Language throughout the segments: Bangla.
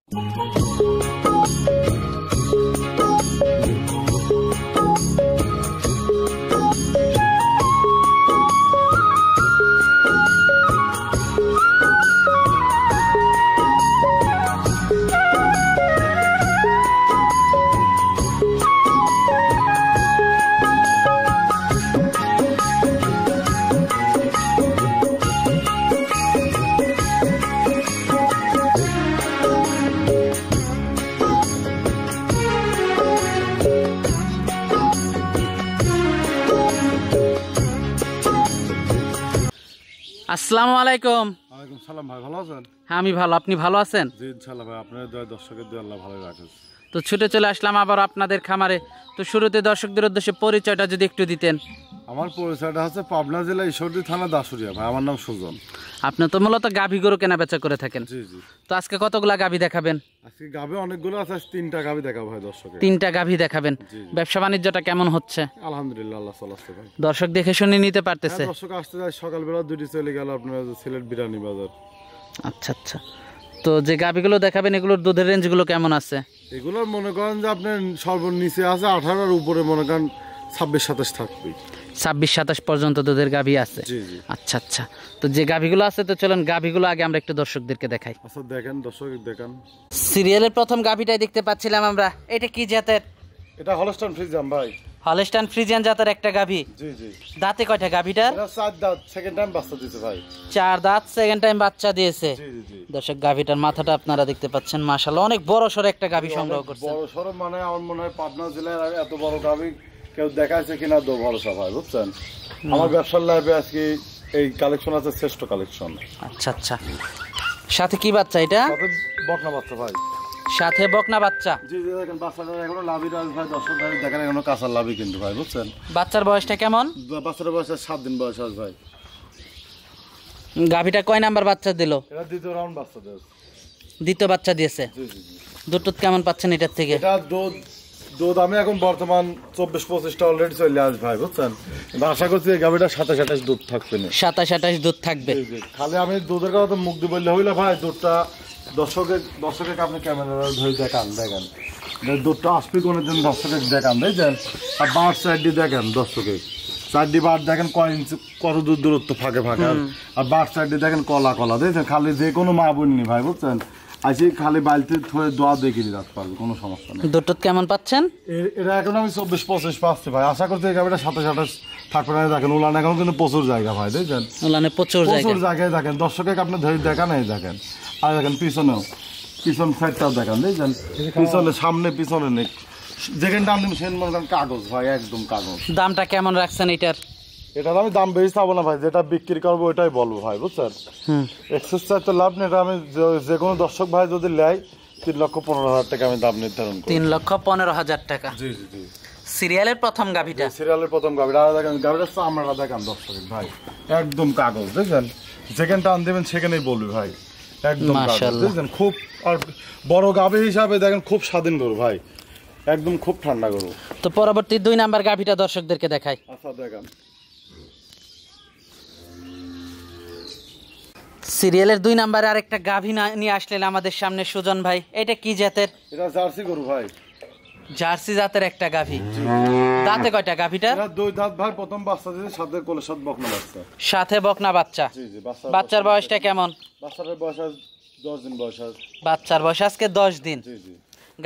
আসসালামু আলাইকুম। ওয়ালাইকুম সালাম ভাই, ভালো আছেন? হ্যাঁ আমি ভালো, আপনি ভালো আছেন? জি ইনশাআল্লাহ ভাই, আপনার দয়া দর্শকের দয়া আল্লাহ ভালো রাখেন। তো ছুটে চলে আসলাম আবার আপনাদের খামারে। তো শুরুতে দর্শকদের উদ্দেশ্যে পরিচয়টা যদি একটু দিতেন। আমার পরিচয়টা হচ্ছে পাবনা জেলা ঈশ্বরদী থানা দাসুরিয়া ভাই, আমার নাম সুজন। আপনি তো মূলত গাভী গরু কেনা বেচা করে থাকেন। জি জি। তো আজকে কতগুলা গাভী দেখাবেন? আজকে গাভী অনেকগুলো আছে, আজ 3টা গাভী দেখাবো ভাই দর্শকে। 3টা গাভী দেখাবেন। ব্যবসা বাণিজ্যটা কেমন হচ্ছে? আলহামদুলিল্লাহ আল্লাহ চলাচ্ছে ভাই। দর্শক দেখে শুনে নিতে পারতেছে? দর্শক আসতে যায় সকালবেলা 2টি চলে গেল আপনার সিলেট বিরানি বাজার। আচ্ছা আচ্ছা। তো যে গাভীগুলো দেখাবেন এগুলোর দুধের রেঞ্জগুলো কেমন আছে? এগুলোর মনে করেন যে আপনার সর্বনিচে আছে 18 আর উপরে মনে করেন 26-27 থাকবে। 26-27 পর্যন্ত দুধের গাভী আছে। জি জি। আচ্ছা আচ্ছা। তো যে গাভীগুলো আছে তো চলেন গাভীগুলো আগে আমরা একটু দর্শকদেরকে দেখাই। আচ্ছা দেখেন দর্শক দেখেন। সিরিয়ালের প্রথম গাভীটাই দেখতে পাচ্ছিলাম আমরা। এটা কি জাতের? এটা হলস্টাইন ফ্রিজিয়ান ভাই। হলস্টাইন ফ্রিজিয়ান জাতের একটা গাভী। জি জি। দাঁতে কয়টা গাভীটার? এটা 4 দাঁত, সেকেন্ড টাইম বাচ্চা দিতে ভাই। 4 দাঁত, সেকেন্ড টাইম বাচ্চা দিয়েছে। জি জি জি। দর্শক গাভীটার মাথাটা আপনারা দেখতে পাচ্ছেন, মাশাআল্লাহ অনেক বড় সরো একটা গাভী সংগ্রহ করছেন। বড় সরো মানে আমার মনে হয় পাবনা জেলার আগে এত বড় গাভী কেউ দেখাইছে কিনা দো ভরসা ভাই, বুঝছেন? আমার ব্যবসার লাইফে আজকে এই কালেকশন আছে শ্রেষ্ঠ কালেকশন। আচ্ছা আচ্ছা। সাথে কি বাচ্চা এটা? সাথে বকনা বাচ্চা ভাই। সাথে বকনা বাচ্চা। জি জি দেখেন বাচ্চাটা এখনো লাভি রাজ ভাই, দর্শক ভাই দেখেন এখনো কাঁচার লাভি কিন্তু ভাই, বুঝছেন? বাচ্চার বয়সটা কেমন? বাচ্চাটার বয়স 7 দিন বয়স আছে ভাই। গাভীটা কয় নাম্বার বাচ্চা দিল? এটা দ্বিতীয় রাউন্ড বাচ্চা দিয়েছে। দ্বিতীয় বাচ্চা দিয়েছে। জি জি জি। দুধ কেমন পাচ্ছেন এটার থেকে? এটা দুধ আমি এখন বর্তমান 24-25টা অলরেডি চলে আস ভাই, বুঝছেন? আশা করছি এই গাভীটা 27-28 দুধ থাকবে না। 27-28 দুধ থাকবে। খালি আমি দুধের কথা তো মুখ দিয়ে বললে হইলো ভাই, দুধটা দর্শকের আপনি ক্যামেরা ধরে দেখেন দুধটা আসবে কোনের জন্য দর্শকের দেখান, দেখছেন? আর বার সাইডটি দেখেন দর্শকে, সাইডটি বার দেখেন কয় ইঞ্চি কত দূর দূরত্ব ফাঁকে ফাঁকে, আর বার সাইডটি দেখেন কলা কলা, দেখছেন? খালি যে কোনো মা বোন নি ভাই, বুঝছেন? আজকে খালি বালতি থয়ে দোয়া দেখে রাখতে পারবে, কোনো সমস্যা নেই। দুধ কেমন পাচ্ছেন? এটা এখন আমি 24-25 পাচ্ছি ভাই, আশা করছি এই গাভীটা 27-28 থাকবে না। দেখেন উলান এখন কিন্তু প্রচুর জায়গা ভাই, দেখছেন? উলানে প্রচুর জায়গায় দেখেন দর্শকে আপনি ধরে দেখান, এই দেখেন। আর দেখেন পিছনেও, পিছন সাইডটাও দেখেন, দেখছেন? পিছনে সামনে পিছনে নেই, যেখানটা আপনি সেন মনে করেন কাগজ ভাই, একদম কাগজ। দামটা কেমন রাখছেন এটার? এটার আমি দাম বেশি চাবো না ভাই, যেটা বিক্রি করবো ওইটাই বলবো ভাই, বুঝছেন? এক্সেস চার্জ তো লাভ নেই, এটা আমি যে কোনো দর্শক ভাই যদি নেয় 3,15,000 টাকা আমি দাম নির্ধারণ করি। 3,15,000 টাকা। জি জি জি। সিরিয়ালের প্রথম গাভীটা? সিরিয়ালের প্রথম গাভীটা। আর দেখেন গাভীটা চামড়াটা দেখেন দর্শক ভাই, একদম কাগজ, দেখছেন? যেখানটা আন দেবেন সেখানেই বলবি ভাই, একদম কাগজ, দেখছেন? খুব আর বড় গাভী হিসাবে দেখেন খুব স্বাধীন গরু ভাই, একদম খুব ঠান্ডা গরু। তো পরবর্তী 2 নাম্বার গাভীটা দর্শকদেরকে দেখাই। আচ্ছা দেখেন। সিরিয়ালের 2 নাম্বারে আরেকটা গাভী নিয়ে আসলেন আমাদের সামনে সুজন ভাই। এটা কি জাতের? এটা জার্সি গরু ভাই। জার্সি জাতের একটা গাভী। দাঁতে কয়টা গাভীটার? এটা 2 দাঁত ভাই, প্রথম বাচ্চা দিয়েছে, সাথে কোলে সাথে বকনা বাচ্চা। সাথে বকনা বাচ্চা। জি জি। বাচ্চার বয়সটা কেমন? বাচ্চার বয়স 10 দিন বয়স। বাচ্চার বয়স আজকে 10 দিন। জি জি।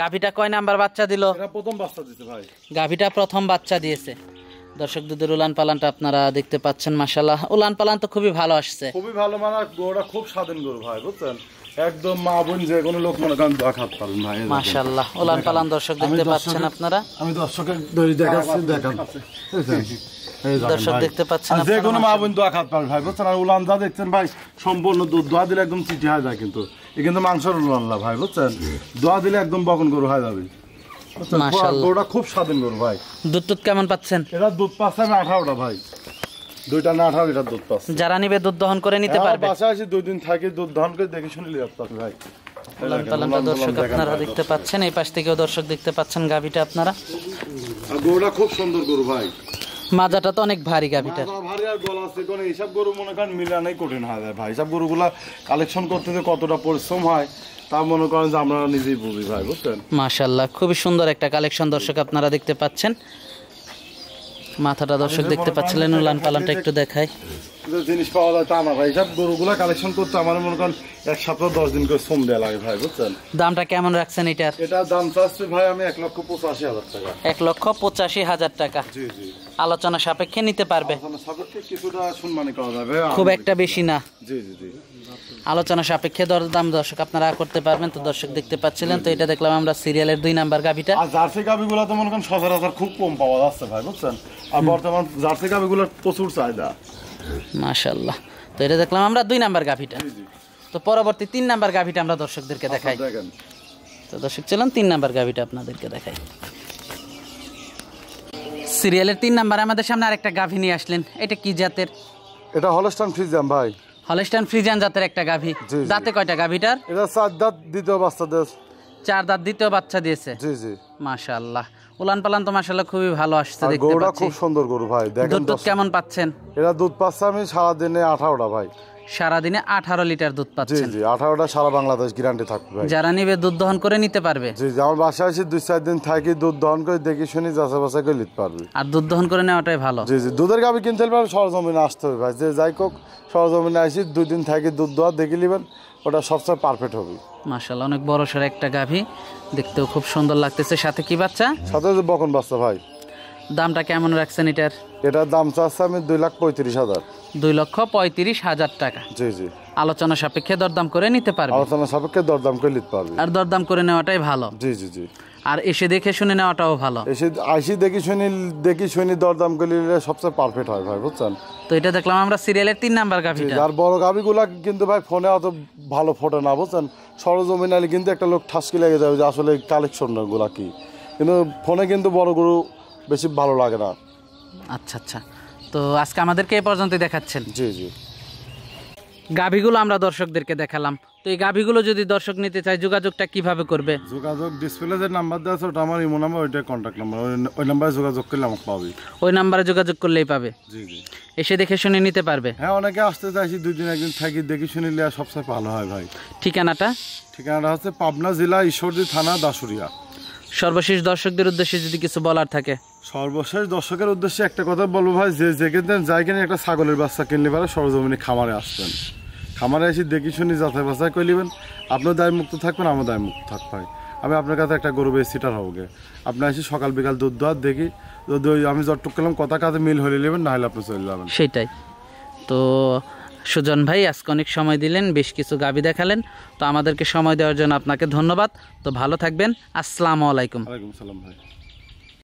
গাভীটা কয় নাম্বার বাচ্চা দিল? এটা প্রথম বাচ্চা দিতে ভাই। গাভীটা প্রথম বাচ্চা দিয়েছে। দর্শক দুধের উলান পালানটা আপনারা দেখতে পাচ্ছেন, মাশাআল্লাহ উলান পালান তো খুবই ভালো আসছে, খুবই ভালো। মানে গরুটা খুব স্বাধীন গরু ভাই, বুঝছেন? একদম মা বোন যে কোনো লোক মনে করেন দোয়া খাতে পারেন ভাই, মাশাআল্লাহ উলান পালান দর্শক দেখতে পাচ্ছেন আপনারা। আমি দর্শকের ধরে দেখাচ্ছি, দেখেন দর্শক দেখতে পাচ্ছেন যে কোনো মা বোন দোয়া খাতে পারেন ভাই, বুঝছেন? আর উলান যা দেখছেন ভাই সম্পূর্ণ দুধ, দোয়া দিলে একদম চিঠি হয়ে যায়, কিন্তু এ কিন্তু মাংসের উলান না ভাই, বুঝছেন? দোয়া দিলে একদম বকন গরু হয়ে যাবে। গরুটা খুব স্বাধীন গরু ভাই। দুধ কেমন পাচ্ছেন? এটা দুধ পাচ্ছে আমি 18টা ভাই, 2টা না 18 লিটার দুধ পাচ্ছে। যারা নিবে দুধ দহন করে নিতে পারবে। বাসায় আসি 2 দিন থাকি, দুধ দহন করে দেখে শুনে নিতে পারবে ভাই। উলান পালানটা দর্শক আপনারা দেখতে পাচ্ছেন, এই পাশ থেকেও দর্শক দেখতে পাচ্ছেন গাভীটা আপনারা। আর গরুটা খুব সুন্দর গরু ভাই, মাজাটা তো অনেক ভারী গাভিটার। মাথা ভারী আর গলা চিকন, এইসব গরু মনে করেন মিলানোই কঠিন হয়ে যায় ভাই। এইসব গরুগুলা কালেকশন করতে যে কতটা পরিশ্রম হয় তা মনে করেন যে আমরা নিজেই বুঝি ভাই, বুঝছেন। মাশাআল্লাহ, খুবই সুন্দর একটা কালেকশন দর্শক আপনারা দেখতে পাচ্ছেন। মাথাটা দর্শক দেখতে পাচ্ছিলেন, উলান পালানটা একটু দেখাই। জিনিস পাওয়া যায় তা না ভাই, এইসব গরুগুলা কালেকশন করতে আমার মনে করেন 1 সপ্তাহ 10 দিন করে শ্রম দেওয়া লাগে ভাই, বুঝছেন। দামটা কেমন রাখছেন এটার? এটার দাম চাচ্ছি ভাই আমি 1,85,000 টাকা। 1,85,000 টাকা। জি জি, আলোচনা সাপেক্ষে নিতে পারবে, সাপেক্ষে কিছুটা সম্মানী করা যাবে, খুব একটা বেশি না। জি জি জি। আলোচনা সাপেক্ষে দরদাম দর্শক আপনারা করতে পারবেন। তো দর্শক দেখতে পাচ্ছিলেন, তো এটা দেখলাম আমরা সিরিয়ালের 2 নাম্বার গাভিটা। আর জার্সি গাভিগুলো তো মনে করেন সচরাচর খুব কম পাওয়া যাচ্ছে ভাই, বুঝছেন। আর বর্তমান জার্সি গাভিগুলোর প্রচুর চাহিদা। মাশাআল্লাহ, তো এটা দেখলাম আমরা 2 নাম্বার গাভিটা। জি জি, তো পরবর্তী 3 নাম্বার গাভিটা আমরা দর্শকদেরকে দেখাই। দেখেন তো দর্শক চলুন 3 নাম্বার গাভিটা আপনাদেরকে দেখাই। সিরিয়ালের 3 নাম্বারে আমাদের সামনে আরেকটা গাভি নিয়ে আসলেন। এটা কি জাতের? এটা হলস্টাইন ফ্রিজিয়ান ভাই। হলস্টাইন ফ্রিজিয়ান জাতের একটা গাভি। জি, জি। দাঁতে কয়টা গাভিটার? এটা 4 দাঁত, দ্বিতীয় বাচ্চা দেশ। 4 দাঁত, দ্বিতীয় বাচ্চা দিয়েছে। জি জি। মাশাআল্লাহ, উলান পালান তো মাশাআল্লাহ খুবই ভালো আসছে আর দেখতে গরুটা পাচ্ছি। খুব সুন্দর গরু ভাই, দেখেন দুধ কেমন পাচ্ছেন? এরা দুধ পাচ্ছে আমি সারাদিনে 18টা ভাই। সারাদিনে 18 লিটার দুধ জি পাচ্ছেন। জি, 18টা সারা বাংলাদেশ গ্যারান্টি থাকবে ভাই। যারা নিবে দুধ দহন করে নিতে পারবে। জি জি, আমার বাসায় এসে 2-4 দিন থাকি, দুধ দহন করে দেখি শুনি যাচাই বাছাই করে নিতে পারবি। আর দুধ দহন করে নেওয়াটাই ভালো। জি জি, দুধের গাভি কিনতে হলে সরজমিনে আসতে হবে ভাই। যে যাই হোক সরজমিনে আসি 2 দিন থাকি, দুধ দোয়া দেখে নেবেন, ওটা সবচেয়ে পারফেক্ট হবে। মাশাআল্লাহ, অনেক বড় সড় একটা গাভি, দেখতেও খুব সুন্দর লাগতেছে। সাথে কি বাচ্চা? সাথে যে বকন বাচ্চা ভাই। দামটা কেমন রাখছেন এটার? এটার দাম চাচ্ছে আমি 2,35,000। 2,35,000 টাকা। জি জি, আলোচনা সাপেক্ষে দরদাম করে নিতে পারবে। আলোচনা সাপেক্ষে দরদাম করে নিতে পারবি। আর দরদাম করে নেওয়াটাই ভালো। জি জি জি, আর এসে দেখে শুনে নেওয়াটাও ভালো। এসে আইসি দেখি শুনি দরদাম করে নিলে সবচেয়ে পারফেক্ট হয় ভাই, বুঝছেন। তো এটা দেখলাম আমরা সিরিয়ালের 3 নাম্বার গাভিটা। আর বড় গাভিগুলা কিন্তু ভাই ফোনে অত ভালো ফোটে না, বুঝছেন। সরজমিন আলে কিন্তু একটা লোক ঠাসকি লেগে যাবে যে আসলে কালেকশন গুলা কি, কিন্তু ফোনে কিন্তু বড় গরু বেশি ভালো লাগে না। আচ্ছা আচ্ছা, তো আজকে আমাদেরকে এই পর্যন্ত দেখাচ্ছেন। জি জি, গাভিগুলো আমরা দর্শকদেরকে দেখালাম। তো এই গাভিগুলো যদি দর্শক নিতে চায় যোগাযোগটা কিভাবে করবে? যোগাযোগ ডিসপ্লে যে নাম্বার দেওয়া আছে ওটা আমার ইমো নাম্বার, ওইটা কন্ট্যাক্ট নাম্বার, ওই নাম্বারে যোগাযোগ করলে আমাকে পাবে। ওই নাম্বারে যোগাযোগ করলেই পাবে। জি জি, এসে দেখে শুনে নিতে পারবে। হ্যাঁ অনেকে আসতে চাইছি 2 দিন 1 দিন থাকি দেখি শুনিলে সবচেয়ে ভালো হয় ভাই। ঠিকানাটা? ঠিকানাটা হচ্ছে পাবনা জেলা ঈশ্বরদী থানা দাসুরিয়া। সর্বশেষ দর্শকদের উদ্দেশ্যে যদি কিছু বলার থাকে? সর্বশেষ দর্শকের উদ্দেশ্যে একটা কথা বলবো ভাই, যে যেখানে যাই কিনে একটা ছাগলের বাচ্চা কিনলে পারে সরজমিনে খামারে আসবেন। খামারে এসে দেখি শুনি যাচাই বাছাই করে নেবেন। আপনার দায় মুক্ত থাকবেন, আমার দায় মুক্ত থাক ভাই। আমি আপনার কাছে একটা গরু বেশ সিটার হবো গে। আপনি এসে সকাল বিকাল দুধ দোয়ার দেখি, যদি আমি যতটুকু করলাম কথা কাজে মিল হলে নেবেন, না হলে আপনি চলে যাবেন। সেটাই তো। সুজন ভাই আজকে অনেক সময় দিলেন, বেশ কিছু গাভি দেখালেন। তো আমাদেরকে সময় দেওয়ার জন্য আপনাকে ধন্যবাদ। তো ভালো থাকবেন। আসসালামু আলাইকুম। ওয়ালাইকুম সালাম ভাই।